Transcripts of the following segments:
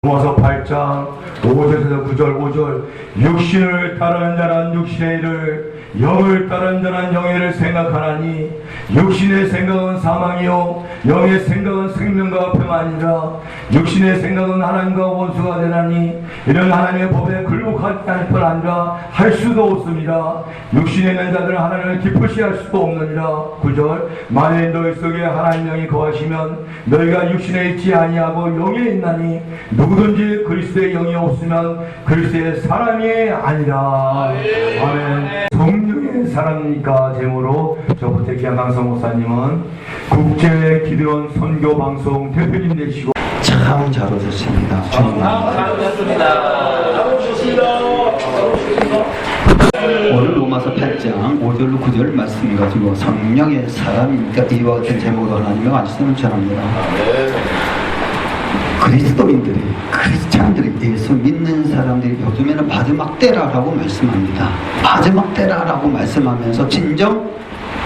로마서 8장 5절에서 9절 5절 육신을 따르는 자는 육신의 일을 영을 따르는 자는 영의 일을 생각하나니 육신의 생각은 사망이요 영의 생각은 생명과 평안이라. 육신의 생각은 하나님과 원수가 되나니 이런 하나님의 법에 굴복할 뿐 아니라 할 수도 없습니다. 육신에 있는 자들은 하나님을 기쁘시 할 수도 없느니라. 9절 만일 너희 속에 하나님 영이 거하시면 너희가 육신에 있지 아니하고 영에 있나니 누구든지 그리스도의 영이 없으면 그리스도의 사람이 아니라. 아멘. 성령의 사람이니까 제목으로 저부터 귀한 강성 목사님은 국제 기도원 선교 방송 대표님 되시고 참 잘 오셨습니다. 오늘 로마서 8장 5절로 9절 말씀 가지고 성령의 사람이니까 이와 같은 제목으로 하나님의 말씀을 전합니다. 그리스도인들이, 크리스찬들이, 예수 믿는 사람들이 요즘에는 마지막 때라고 말씀합니다. 마지막 때라고 말씀하면서 진정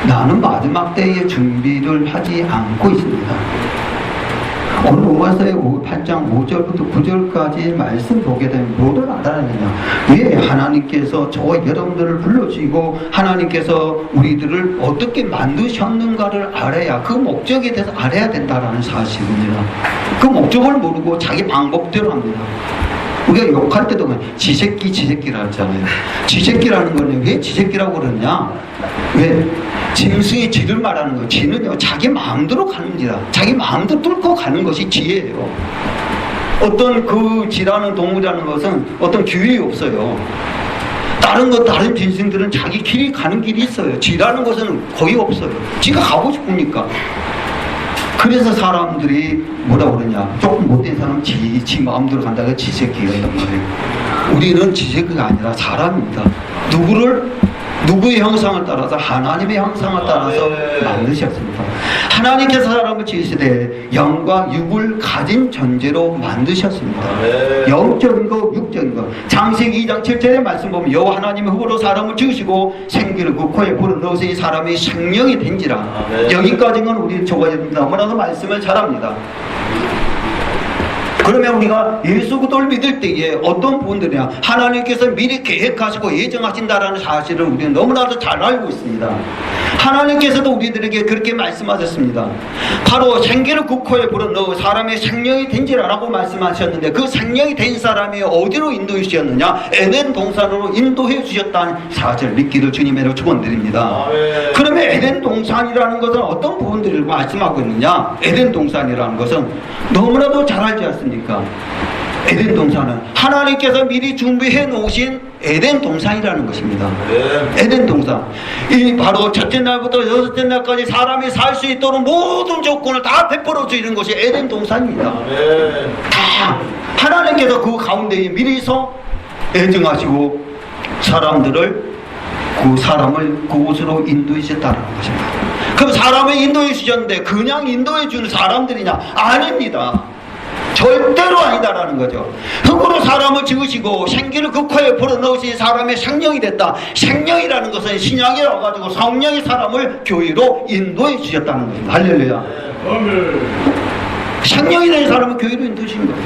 나는 마지막 때의 준비를 하지 않고 있습니다. 오늘 로마서의 8장 5절부터 9절까지 말씀 보게 되면 뭐를 알아내냐? 왜 하나님께서 저와 여러분들을 불러주시고 하나님께서 우리들을 어떻게 만드셨는가를 알아야, 그 목적에 대해서 알아야 된다는 사실입니다. 그 목적을 모르고 자기 방법대로 합니다. 우리가 욕할 때도 그냥 지새끼라 하잖아요. 지새끼라는 거는 왜 지새끼라고 그러냐? 왜? 짐승의 지를 말하는 거예요. 지는요, 자기 마음대로 가는 지라. 자기 마음대로 뚫고 가는 것이 지예요. 어떤 그 지라는 동물이라는 것은 어떤 규율이 없어요. 다른 짐승들은 자기 길이 가는 길이 있어요. 지라는 것은 거의 없어요. 지가 가고 싶으니까. 그래서 사람들이 뭐라 그러냐? 조금 못된 사람은 지 마음대로 간다고 지새끼가 있단 말이에요. 우리는 지새끼가 아니라 사람입니다. 누구의 형상을 따라서? 하나님의 형상을 따라서 만드셨습니다. 하나님께서 사람을 지으시되 영과 육을 가진 존재로 만드셨습니다. 영적인 거, 육적인 거. 창세기 2장 7절의 말씀 보면 여호와 하나님의 흙으로 사람을 지으시고 생기를 그 코에 불어넣으시니 이 사람이 생명이 된지라. 여기까지는 우리 조가입니다. 너무나도 말씀을 잘합니다. 그러면 우리가 예수 그리스도를 믿을 때에 어떤 부분들이냐, 하나님께서 미리 계획하시고 예정하신다라는 사실을 우리는 너무나도 잘 알고 있습니다. 하나님께서도 우리들에게 그렇게 말씀하셨습니다. 바로 생기를 그 코에 불어넣어 사람의 생명이 된지라라고 말씀하셨는데, 그 생명이 된 사람이 어디로 인도해 주셨느냐? 에덴 동산으로 인도해 주셨다는 사실을 믿기를 주님으로 축원드립니다. 그러면 에덴 동산이라는 것은 어떤 부분들을 말씀하고 있느냐? 에덴 동산이라는 것은 너무나도 잘 알지 않습니까? 에덴 동산은 하나님께서 미리 준비해 놓으신 에덴 동산이라는 것입니다. 에덴 동산. 이 바로 첫째 날부터 여섯째 날까지 사람이 살 수 있도록 모든 조건을 다 베풀어 주는 것이 에덴 동산입니다. 다 하나님께서 그 가운데에 미리서 예정하시고 사람을 그곳으로 인도해 주셨다는 것입니다. 그럼 사람을 인도해 주셨는데 그냥 인도해 주는 사람들이냐? 아닙니다. 절대로 아니다라는 거죠. 흙으로 사람을 지으시고 생기를 그 코에 불어넣으신 사람의 생명이 됐다. 생명이라는 것은 신약에 와가지고 성령이 사람을 교회로 인도해 주셨다는 겁니다. 할렐루야. 생명이 된 사람을 교회로 인도해 주신 거예요.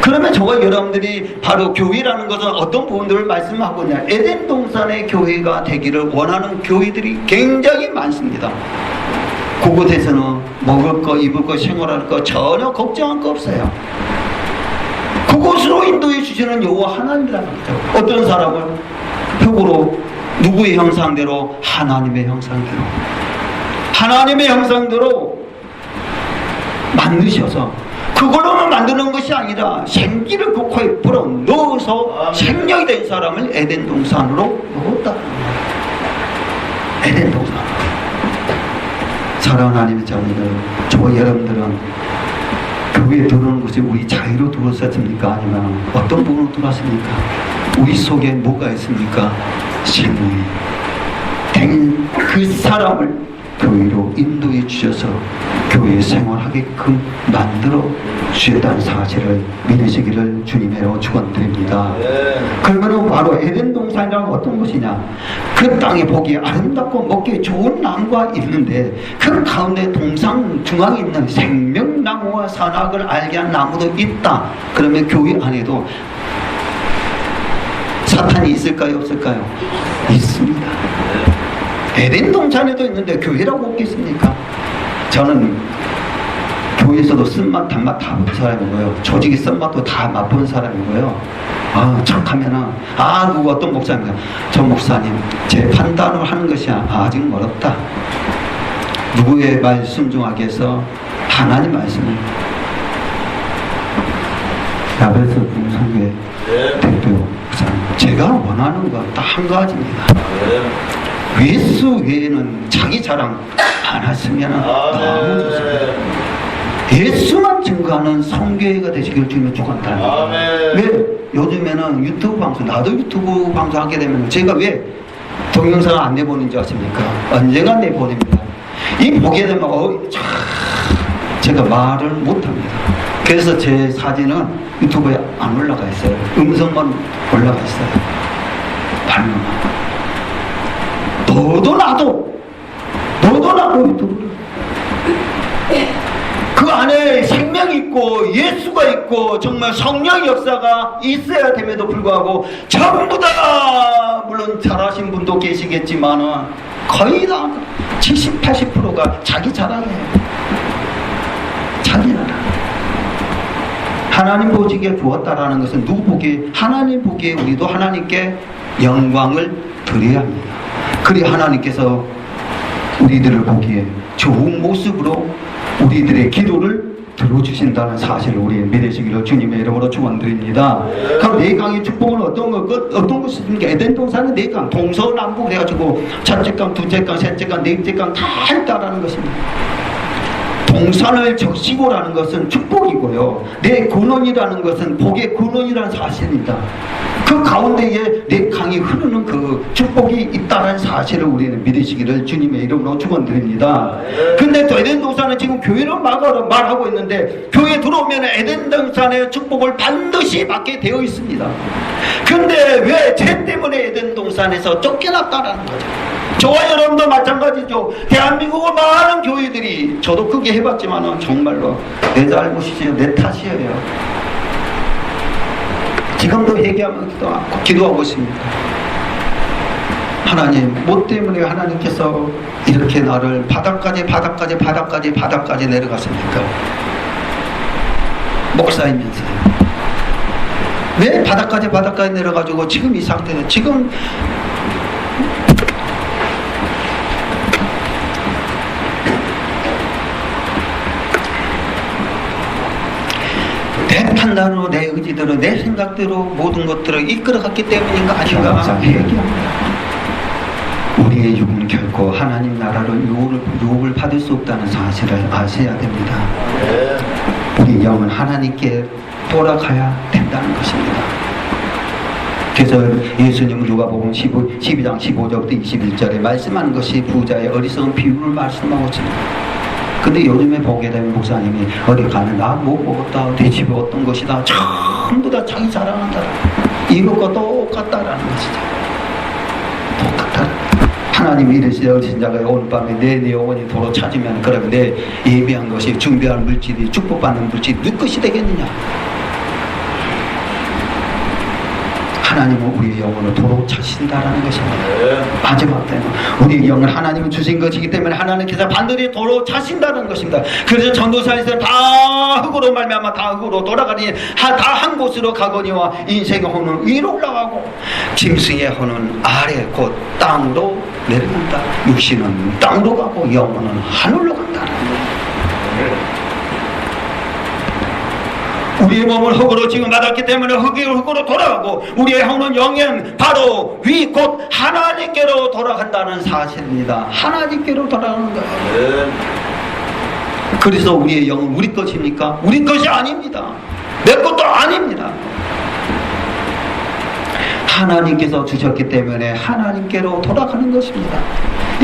그러면 저와 여러분들이 바로 교회라는 것은 어떤 부분들을 말씀하고 있냐? 에덴 동산의 교회가 되기를 원하는 교회들이 굉장히 많습니다. 그곳에서는 먹을 거, 입을 거, 생활할 거 전혀 걱정할 거 없어요. 그곳으로 인도해 주시는 여호와 하나님이라는 거죠. 어떤 사람을 흙으로 누구의 형상대로? 하나님의 형상대로. 하나님의 형상대로 만드셔서 그걸로만 만드는 것이 아니라 생기를 그 코에 불어 넣어서 생명이 된 사람을 에덴 동산으로 넣었다. 에덴 동산. 사랑하는 하나님의 자녀들, 저와 여러분들은 교회에 들어오는 것이 우리 자유로 들어왔습니까? 아니면 어떤 부분으로 들어왔습니까? 우리 속에 뭐가 있습니까? 생명이 된 그 사람을 교회로 인도해 주셔서 교회 생활하게끔 만들어 주셨다는 사실을 믿으시기를 주님으로 축원드립니다. 그러면 바로 에덴 동산이란 어떤 것이냐? 그 땅에 보기에 아름답고 먹기 좋은 나무가 있는데 그 가운데 동상 중앙에 있는 생명나무와 선악을 알게 한 나무도 있다. 그러면 교회 안에도 사탄이 있을까요? 없을까요? 있습니다. 에덴 동산에도 있는데 교회라고 없겠습니까? 저는 교회에서도 쓴맛 단맛 다 본 사람이고요. 조직이 쓴맛도 다 맛본 사람이고요. 척하면은 누구 어떤 목사님이 저 목사님 제 판단을 하는 것이 아직 멀었다. 누구의 말 순종하기 위해서 하나님 말씀을 야베스 중성교회 대표 목사님 제가 원하는 건 딱 한 가지입니다. 예수 외에는 자기 자랑 안 했으면 너무 좋습니다. 예수만 증거하는 성교회가 되시길 주님을 축원합니다. 왜 요즘에는 유튜브 방송, 나도 유튜브 방송 하게 되면 제가 왜 동영상을 안 내보는지 아십니까? 언젠가 내보냅니다. 이 보게 되면 제가 말을 못합니다. 그래서 제 사진은 유튜브에 안 올라가 있어요. 음성만 올라가 있어요. 반응만. 너도 나도 유튜브를 그 안에 생명이 있고 예수가 있고 정말 성령 역사가 있어야 됨에도 불구하고 전부 다 물론 잘하신 분도 계시겠지만은 거의 다 70, 80%가 자기 자랑이에요. 자기 자랑. 하나님 보시기에 좋았다라는 것은 누구 보기에? 하나님 보기에 우리도 하나님께 영광을 드려야 합니다. 그래야 하나님께서 우리들을 보기에 좋은 모습으로 우리들의 기도를 들어주신다는 사실을 우리 믿으시기를 주님의 이름으로 축원드립니다. 그럼 네 강의 축복은 어떤 것입니까? 에덴 동산은 네 강, 동서남북 해가지고 첫째 강, 둘째 강, 셋째 강, 넷째 강 다 있다라는 것입니다. 동산을 적시고라는 것은 축복이고요. 내 근원이라는 것은 복의 근원이라는 사실입니다. 그 가운데에 내 강이 흐르는 그 축복이 있다는 사실을 우리는 믿으시기를 주님의 이름으로 축원드립니다. 근데 에덴 동산은 지금 교회로 말하고 있는데 교회 들어오면 에덴 동산의 축복을 반드시 받게 되어 있습니다. 근데 왜 죄 때문에 에덴 동산에서 쫓겨났다라는 거죠. 저와 여러분도 마찬가지죠. 대한민국의 많은 교회들이 저도 크게 해봤지만 정말로 내 잘못이지요, 내 탓이에요. 지금도 회개하면 기도하고 있습니다. 하나님, 뭐 때문에 하나님께서 이렇게 나를 바닥까지 내려갔습니까? 목사이면서요. 왜 바닥까지 내려가지고 지금 이 상태는 지금 내 판단으로 내 의지대로 내 생각대로 모든 것들을 이끌어갔기 때문인가 아닌가 얘기합니다. 우리의 육은 결코 하나님 나라로 유혹을 받을 수 없다는 사실을 아셔야 됩니다. 우리 영은 하나님께 돌아가야 된다는 것입니다. 그래서 예수님은 누가복음 12장 15절부터 21절에 말씀하는 것이 부자의 어리석은 비유를 말씀하고 있습니다. 근데 요즘에 보게 되면 목사님이 어디 가면 못 먹었다, 내 집에 어떤 것이다, 전부 다 자기 자랑한다. 이것과 똑같다라는 것이죠. 똑같다. 하나님이 이르시되 어리신 자가 오늘 밤에 내 영혼이 도로 찾으면 그러면 내 예비한 것이 준비할 물질이 축복받는 물질이 네 것이 되겠느냐. 하나님은 우리의 영혼을 도로 찾으신다라는 것입니다. 마지막 때는 우리의 영을 하나님은 주신 것이기 때문에 하나님께서 반드시 도로 찾으신다는 것입니다. 그래서 전도사에서 다 흙으로 말미암아 다 흙으로 돌아가니 다 한 곳으로 가거니와 인생의 혼은 위로 올라가고 짐승의 혼은 아래 곧 땅으로 내려간다. 육신은 땅으로 가고 영혼은 하늘로 간다는 거예요. 우리의 몸을 흙으로 지금 받았기 때문에 흙으로 돌아가고 우리의 영은 영은 바로 위 곧 하나님께로 돌아간다는 사실입니다. 하나님께로 돌아가는 거예요. 그래서 우리의 영은 우리 것입니까? 우리 것이 아닙니다. 내 것도 아닙니다. 하나님께서 주셨기 때문에 하나님께로 돌아가는 것입니다.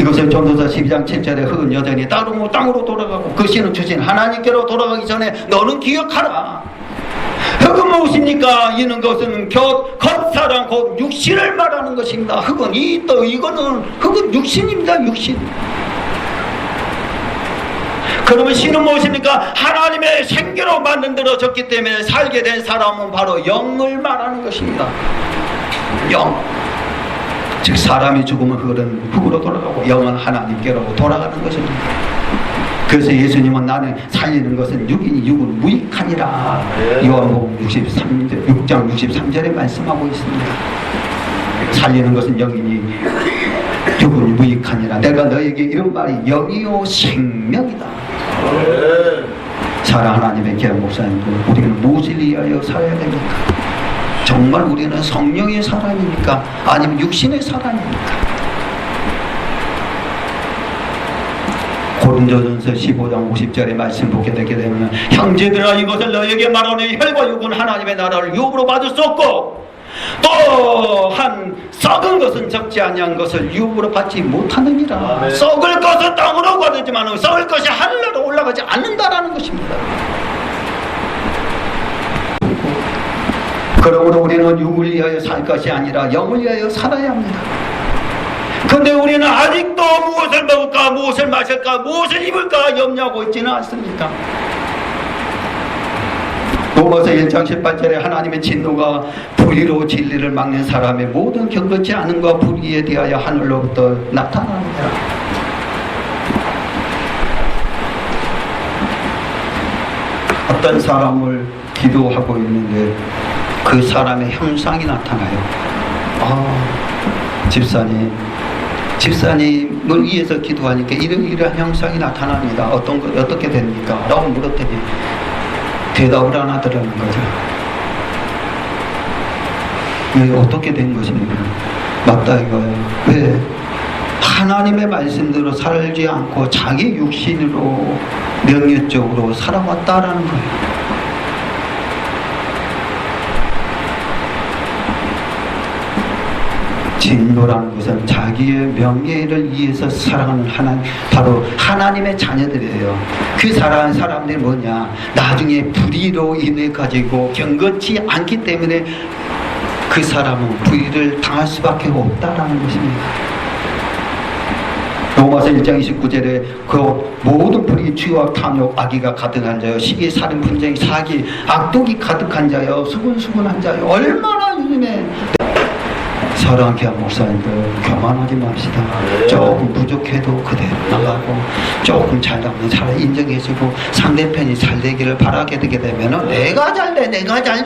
이것을 전도서 12장 7절에 흙은 여전히 땅으로 돌아가고 그 씨는 주신 하나님께로 돌아가기 전에 너는 기억하라. 흙은 무엇입니까? 이는 것은 겉사람 곧 육신을 말하는 것입니다. 흙은 흙은 육신입니다. 육신. 그러면 씨는 무엇입니까? 하나님의 생기로 만들어졌기 때문에 살게 된 사람은 바로 영을 말하는 것입니다. 영. 즉 사람이 죽으면 흙은 흙으로 돌아가고 영은 하나님께로 돌아가는 것입니다. 그래서 예수님은 나는 살리는 것은 육인이 육은 무익하니라. 요한복음 6장 63절에 말씀하고 있습니다. 살리는 것은 영이니 육은 무익하니라. 내가 너에게 이런 말이 영이요 생명이다. 사랑 하나님의 귀한 목사님들, 우리는 무엇을 위하여 살아야 됩니까? 정말 우리는 성령의 사람입니까? 아니면 육신의 사람입니까? 고린도전서 15장 50절의 말씀 보게 되게 되면 형제들아 이것을 너에게 말하니 혈과 육은 하나님의 나라를 유업으로 받을 수 없고 또한 썩은 것은 적지 아니한 것을 유업으로 받지 못하느니라. 아멘. 썩을 것은 땅으로 받지만 썩을 것이 하늘로 올라가지 않는다라는 것입니다. 그러므로 우리는 육을 위하여 살 것이 아니라 영을 위하여 살아야 합니다. 그런데 우리는 아직도 무엇을 먹을까, 무엇을 마실까, 무엇을 입을까 염려하고 있지는 않습니까? 로마서 1장 18절에 하나님의 진노가 불의로 진리를 막는 사람의 모든 경건치 않음과 불의에 대하여 하늘로부터 나타납니다. 어떤 사람을 기도하고 있는데 그 사람의 형상이 나타나요. 집사님을 위해서 기도하니까 이러한 형상이 나타납니다. 어떻게 됩니까? 라고 물었더니 대답을 안 하더라는 거죠. 왜 어떻게 된 것입니까? 맞다 이거예요. 왜 하나님의 말씀대로 살지 않고 자기 육신으로 명예적으로 살아왔다라는 거예요. 진노라는 것은 자기의 명예를 위해서 살아가는 바로 하나님의 자녀들이에요. 그 살아가는 사람들이 뭐냐? 나중에 불의로 인해 가지고 경건치 않기 때문에 그 사람은 불의를 당할 수밖에 없다라는 것입니다. 로마서 1장 29절에 그 모든 불의, 취와 탐욕, 악의가 가득한 자여, 시기, 살인, 분쟁, 사기, 악독이 가득한 자여, 수군수군한 자여, 얼마나 요즘에 사랑하는 귀한 목사님들 교만하지 맙시다. 조금 부족해도 그대로 나가고 조금 잘나면 잘 인정해주고 상대편이 잘 되기를 바라게 되게 되면 내가 잘돼 내가 잘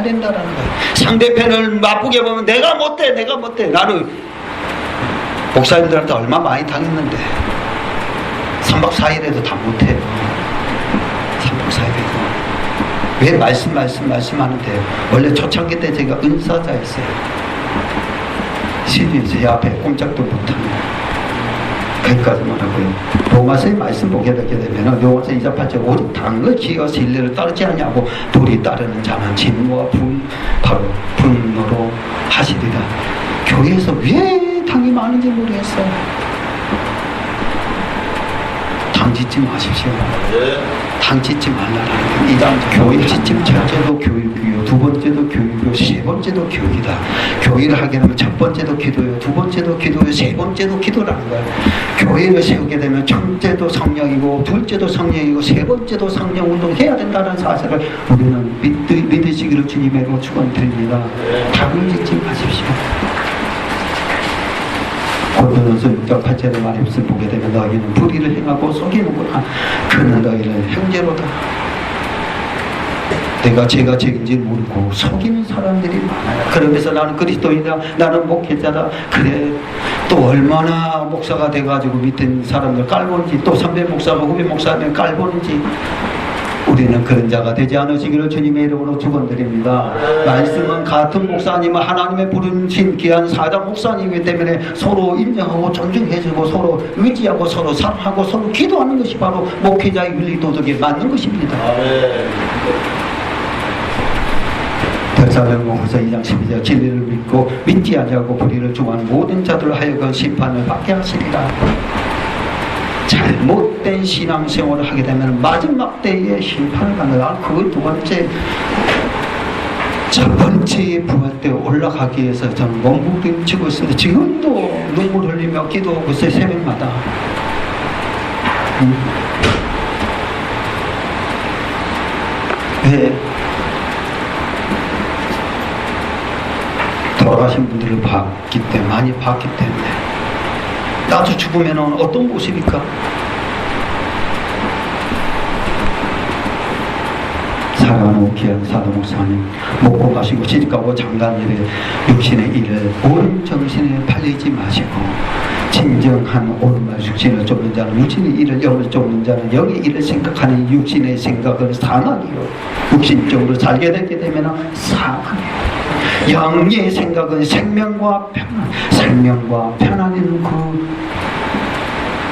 된다라는 거예요. 상대편을 나쁘게 보면 내가 못돼 나는 목사님들한테 얼마 많이 당했는데 3박 4일에도 다 못해요. 3박 4일에도 왜 말씀하는데 원래 초창기 때 제가 은사자였어요. 시리에서 제 앞에 꼼짝도 못하는 거기까지만 하고요. 로마서의 말씀 보게 되게 되면 로마서 2장 8절 오직 당을 지어서 인내를 따르지 않냐고 돌이 따르는 자는 진노와 바로 분노로 하시리라. 교회에서 왜 당이 많은지 모르겠어요. 당 짓지 마십시오. 당 짓지 말라는 거예요. 이단 교회 짓지 첫째도 교육이요, 두 번째도 교육이요, 세 번째도 교육이다. 교회를 하게 되면 첫 번째도 기도요, 두 번째도 기도요, 세 번째도 기도라는 거예요. 교회를 세우게 되면 첫째도 성령이고, 둘째도 성령이고, 세 번째도 성령 운동해야 된다는 사실을 우리는 믿으시기를 주님으로 축원드립니다. 당을 짓지 마십시오. 고린도전서 6장 8절의 말씀을 보게 되면 너희는 불의를 행하고 속이는구나. 그는 너희를 형제로다. 내가 제가 책임질 모르고 속이는 사람들이 많아요. 그러면서 나는 그리스도인이다, 나는 목회자다. 그래 또 얼마나 목사가 돼가지고 밑에 사람들 깔보는지, 또 선배 목사가 후배 목사님 깔보는지. 우리는 그런 자가 되지 않으시기를 주님의 이름으로 축원드립니다. 말씀은 같은 목사님은 하나님의 부르신 귀한 사장 목사님이기 때문에 서로 인정하고 존중해주고 서로 의지하고 서로 사랑하고 서로 기도하는 것이 바로 목회자의 윤리 도덕에 맞는 것입니다. 데살로니가후서 2장 12절 진리를 믿고 믿지 아니하고 불의를 중하는 모든 자들 하여금 심판을 받게 하시리라. 잘못된 신앙생활을 하게 되면 마지막 때에 심판을 받는다. 그거 두 번째. 첫 번째 부활 때 올라가기 위해서 저는 몸부림치고 있습니다. 지금도 눈물 흘리며 기도하고 있어요. 새벽마다. 왜? 돌아가신 분들을 봤기 때문에, 많이 봤기 때문에. 나도 죽으면 어떤 모습일까? 사랑하는 오키양 사도 목사님, 먹고 마시고 시집가고 장관일에 육신의 일을 온 정신에 팔리지 마시고, 진정한 오른말 육신을 쫓는 자는 육신의 일을 영을 쫓는 자는 영의 일을 생각하는 육신의 생각은 사망이요, 육신적으로 살게 되게 되면 사망이요, 영의 생각은 생명과 평안, 생명과 평안인 그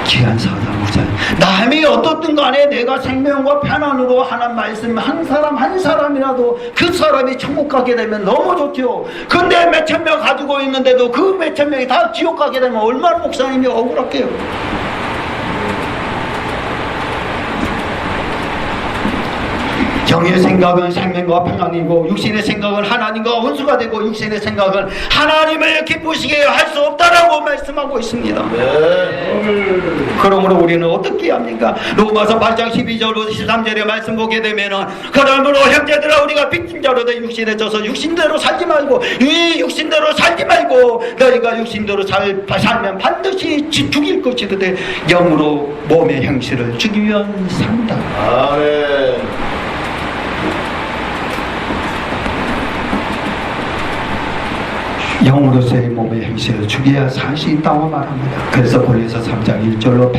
귀한 사도 목사님, 남이 어떻든 간에 내가 생명과 편안으로 하는 말씀 한 사람 한 사람이라도 그 사람이 천국 가게 되면 너무 좋죠. 근데 몇천 명 가지고 있는데도 그 몇천 명이 다 지옥 가게 되면 얼마나 목사님이 억울할게요. 영의 생각은 생명과 평안이고 육신의 생각은 하나님과 원수가 되고 육신의 생각은 하나님을 기쁘시게 할 수 없다라고 말씀하고 있습니다. 그러므로 우리는 어떻게 합니까? 로마서 8장 12절로 13절의 말씀 보게 되면은, 그러므로 형제들아 우리가 빚진 자로 내 육신에 져서 육신대로 살지 말고, 이 육신대로 살지 말고 너희가 육신대로 살면 반드시 죽일 것이되 영으로 몸의 형실을 죽이면 산다. 아멘. 영으로서의 몸의 행실을 죽여야 살 수 있다고 말합니다. 그래서 골로새 3장 1절로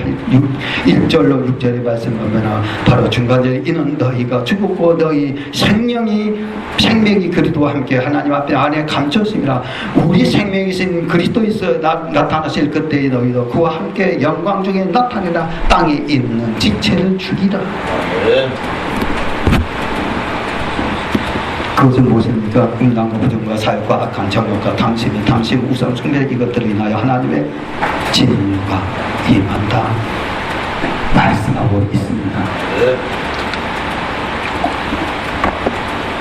1절로 6절의 말씀 보면 바로 중간절에 이는 너희가 죽었고 너희 생명이 그리스도와 함께 하나님 앞에 안에 감췄습니다. 우리 생명이신 그리스도에서 나타나실 그때에 너희도 그와 함께 영광 중에 나타내라. 땅에 있는 지체를 죽이라. 그것은 무엇입니까? 음란과 부정과 사욕과 악한 정욕과 당신 우상 숭배 이것들을 인하여 하나님의 진노가 임한다 말씀하고 있습니다.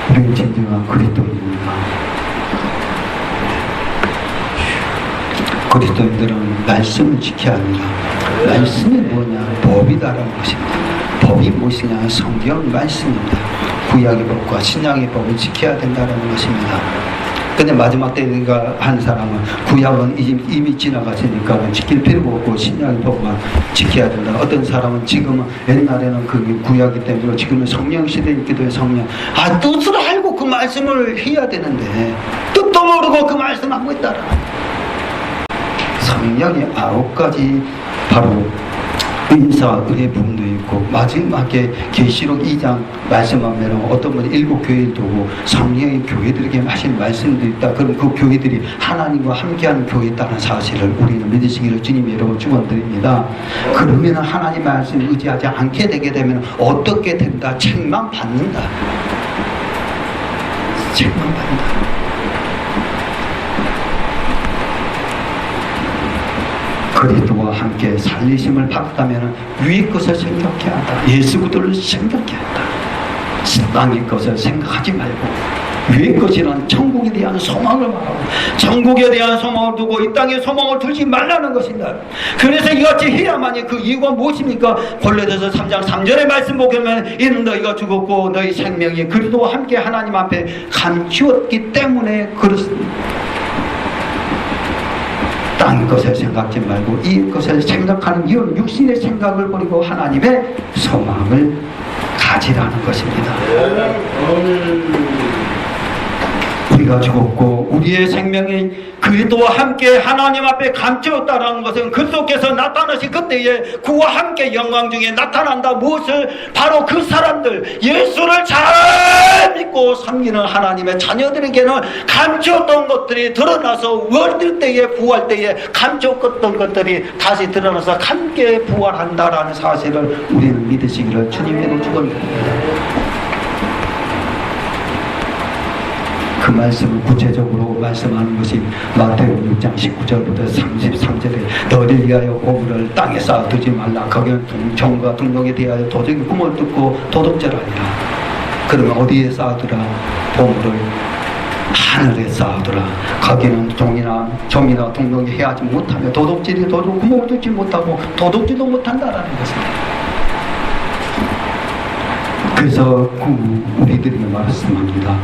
우리는 진정한 그리스도인입니다. 그리스도인들은 말씀을 지켜야 합니다. 말씀이 뭐냐? 법이다라는 것입니다. 법이 무엇이냐? 성경 말씀입니다. 구약의 법과 신약의 법을 지켜야 된다는 것입니다. 근데 마지막 때가 한 사람은 구약은 이미 지나갔으니까 지킬 필요가 없고 신약의 법만 지켜야 된다. 어떤 사람은 지금은 옛날에는 그 구약이 때문에 지금은 성령 시대이기도 해. 성령 뜻을 알고 그 말씀을 해야 되는데 뜻도 모르고 그 말씀 하고 있다라. 성령이 9가지 바로 인사, 의의 부분도 있고 마지막에 계시록 2장 말씀하면 어떤 분이 7교회를 두고 성령의 교회들에게 하신 말씀도 있다. 그럼 그 교회들이 하나님과 함께하는 교회였다는 사실을 우리는 믿으시기를 주님의 이름으로 축원드립니다. 그러면 하나님 말씀 의지하지 않게 되게 되면 어떻게 된다? 책망 받는다. 책망 받는다. 그리스도와 함께 살리심을 받았다면 위의 것을 생각해야 한다. 예수 그리스도를 생각해야 한다. 땅의 것을 생각하지 말고 위의 것이란 천국에 대한 소망을 말하고 천국에 대한 소망을 두고 이 땅에 소망을 두지 말라는 것입니다. 그래서 이같이 해야만이 그 이유가 무엇입니까? 골로새서 3장 3절의 말씀 보면 이는 너희가 죽었고 너희 생명이 그리스도와 함께 하나님 앞에 감추었기 때문에 그렇습니다. 땅 것을 생각하지 말고 이 것을 생각하는 이유는 육신의 생각을 버리고 하나님의 소망을 가지라는 것입니다. 우리가 죽었고 우리의 생명이 그리스도와 함께 하나님 앞에 감추었다는 것은 그 속에서 나타나신 그때에 그와 함께 영광 중에 나타난다. 무엇을? 바로 그 사람들 예수를 잘 믿고 섬기는 하나님의 자녀들에게는 감추었던 것들이 드러나서 월들 때에 부활 때에 감추었던 것들이 다시 드러나서 함께 부활한다라는 사실을 우리는 믿으시기를 주님의 축원드립니다. 그 말씀을 구체적으로 말씀하는 것이 마태복음 6장 19절부터 33절에 너를 위하여 보물을 땅에 쌓아두지 말라. 거기는 종과 등록에 대하여 도적이 꿈을 듣고 도둑질하리라. 그러면 어디에 쌓아두라? 보물을 하늘에 쌓아두라. 거기는 종이나 등록이 해하지 못하며 도둑질이 구멍을 뚫지 못하고 도둑질도 못한다라는 것입니다. 그래서 우리들이 말씀합니다.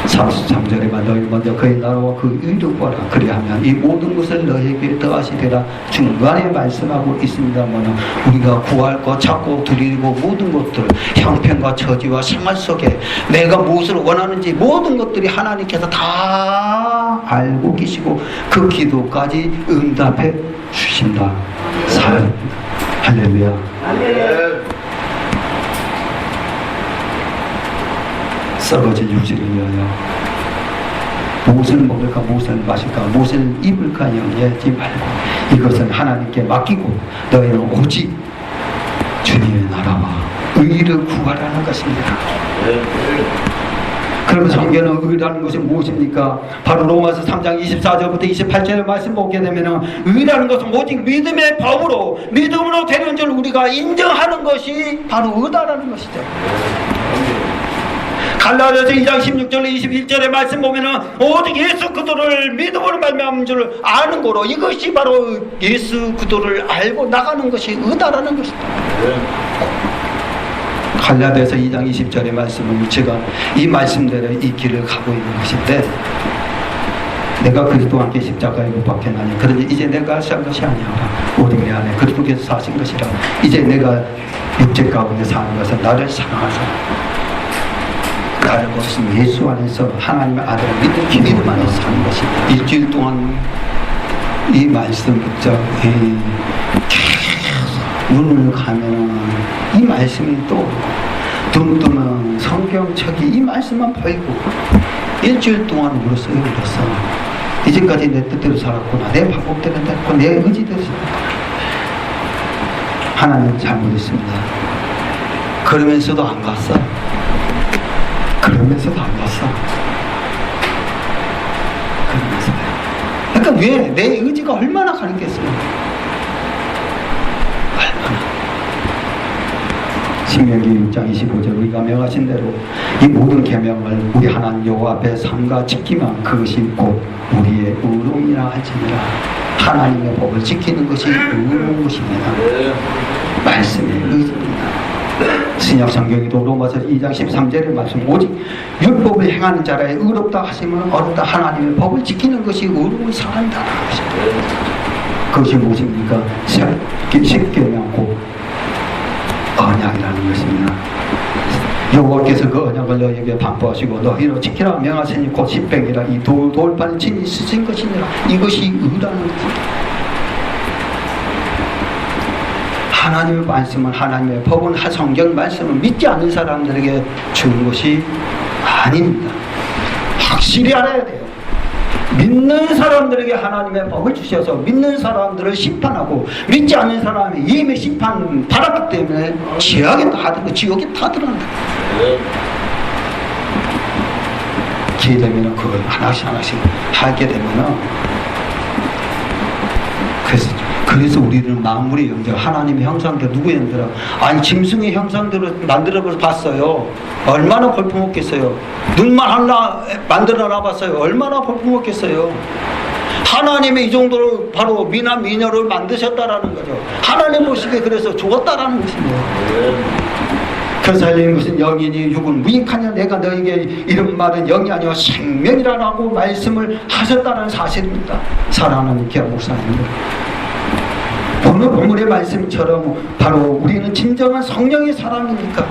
33절에만 너희 먼저 그의 나라와 그 의를 구하라. 그리하면 이 모든 것을 너에게 더하시리라. 중간에 말씀하고 있습니다만 우리가 구할 것, 찾고 드리고 모든 것들, 형편과 처지와 생활 속에 내가 무엇을 원하는지 모든 것들이 하나님께서 다 알고 계시고 그 기도까지 응답해 주신다. 할렐루야. 썩어진 육신을 위하여 무엇을 먹을까, 무엇을 마실까, 무엇을 입을까 염려하지 말고 이것은 하나님께 맡기고 너희는 오직 주님의 나라와 의를 구하라는 것입니다. 그러면 성경은 의라는 것이 무엇입니까? 바로 로마서 3장 24절부터 28절의 말씀 보게 되면 의라는 것은 오직 믿음의 법으로 믿음으로 되는 줄 우리가 인정하는 것이 바로 의다라는 것이죠. 갈라디아서 2장 16절 21절의 말씀 보면은 오직 예수 그리스도를 믿음으로 말미암은 줄 아는 거로 이것이 바로 예수 그리스도를 알고 나가는 것이 의다라는 것이다. 갈라디아서 2장 20절의 말씀은 제가 이 말씀대로 이 길을 가고 있는 것인데 내가 그리스도와 함께 십자가에 못 박혔나니 그러니 이제 내가 산 것이 아니라 오직 내 안에 그리스도께서 사신 것이라. 이제 내가 육체 가운데 사는 것은 나를 사랑하사 나를 보신 예수 안에서 하나님의 아들을 믿음 안에서 사는 것입니다. 일주일 동안 이 말씀 붙잡고 계속 눈을 가면은 이 말씀이 또 눈 뜨면 성경책이 이 말씀만 보이고 일주일 동안 울었어요. 이제까지 내 뜻대로 살았구나, 내 방법대로 됐고 내 의지대로 하나님 잘못했습니다. 그러면서도 안 갔어. 그러면서도 그러니까 왜 내 의지가 얼마나 가는겠어요? 얼마나. 신명기 6장 25절 우리가 명하신 대로 이 모든 계명을 우리 하나님 여호와 앞에 삼가 지키면 그것이 곧 우리의 의로움이라 할지니라. 하나님의 법을 지키는 것이 의로운 것입니다. 말씀의 의지입니다. 신약 성경에도 로마서 2장 13절의 말씀 오직 율법을 행하는 자라 의롭다 하시면 어렵다. 하나님의 법을 지키는 것이 의로운 사람이다. 그것이 무엇입니까? 십계명 곧 언약이라는 것입니다. 여호와께서 그 언약을 너희에게 반포하시고 너희로 지키라 명하시니 곧 십병이라 이 돌판을 친히 쓰신 것이니라. 이것이 의라는 것입니다. 하나님의 말씀은 하나님의 법은 성경 말씀을 믿지 않는 사람들에게 주는 것이 아닙니다. 확실히 알아야 돼요. 믿는 사람들에게 하나님의 법을 주셔서 믿는 사람들을 심판하고 믿지 않는 사람이 이미 심판 받았기 때문에 지옥에 다 들어간다. 기회 되면 그걸 하나씩 하게 되면 그래서 우리는 만물의 영적 하나님의 형상들 누구의 형들아? 아니 짐승의 형상들을 만들어 봤어요. 얼마나 볼품없겠어요. 눈만 하나 만들어 놔봤어요. 얼마나 볼품없겠어요. 하나님의 이 정도로 바로 미나 미녀를 만드셨다라는 거죠. 하나님 보시기에 그래서 죽었다라는 것입니다. 그래서 알리는 것은 영이니 육은 무익하냐 내가 너에게 이런 말은 영이 아니라 생명이라고 말씀을 하셨다는 사실입니다. 사랑하는 기아 목사님들, 오늘 본문의 말씀처럼 바로 우리는 진정한 성령의 사람이니까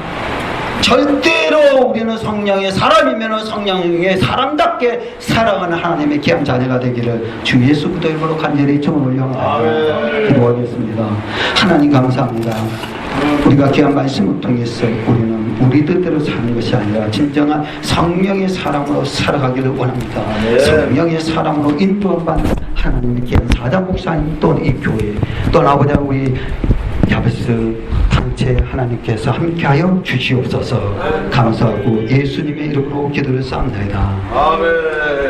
절대로 우리는 성령의 사람이면 성령의 사람답게 사랑하는 하나님의 귀한 자녀가 되기를 주 예수 그리스도 이름으로 간절히 축원을 올려드리며 기도하겠습니다. 하나님 감사합니다. 우리가 귀한 말씀을 통해서 우리는 우리 뜻대로 사는 것이 아니라 진정한 성령의 사람으로 살아가기를 원합니다. 성령의 사람으로 인도받는 하나님의 귀한 사장 목사님 또 이 교회 또 아버지 우리 야베스 공동체 하나님께서 함께하여 주시옵소서. 감사하고 예수님의 이름으로 기도를 쌓나이다. 아멘.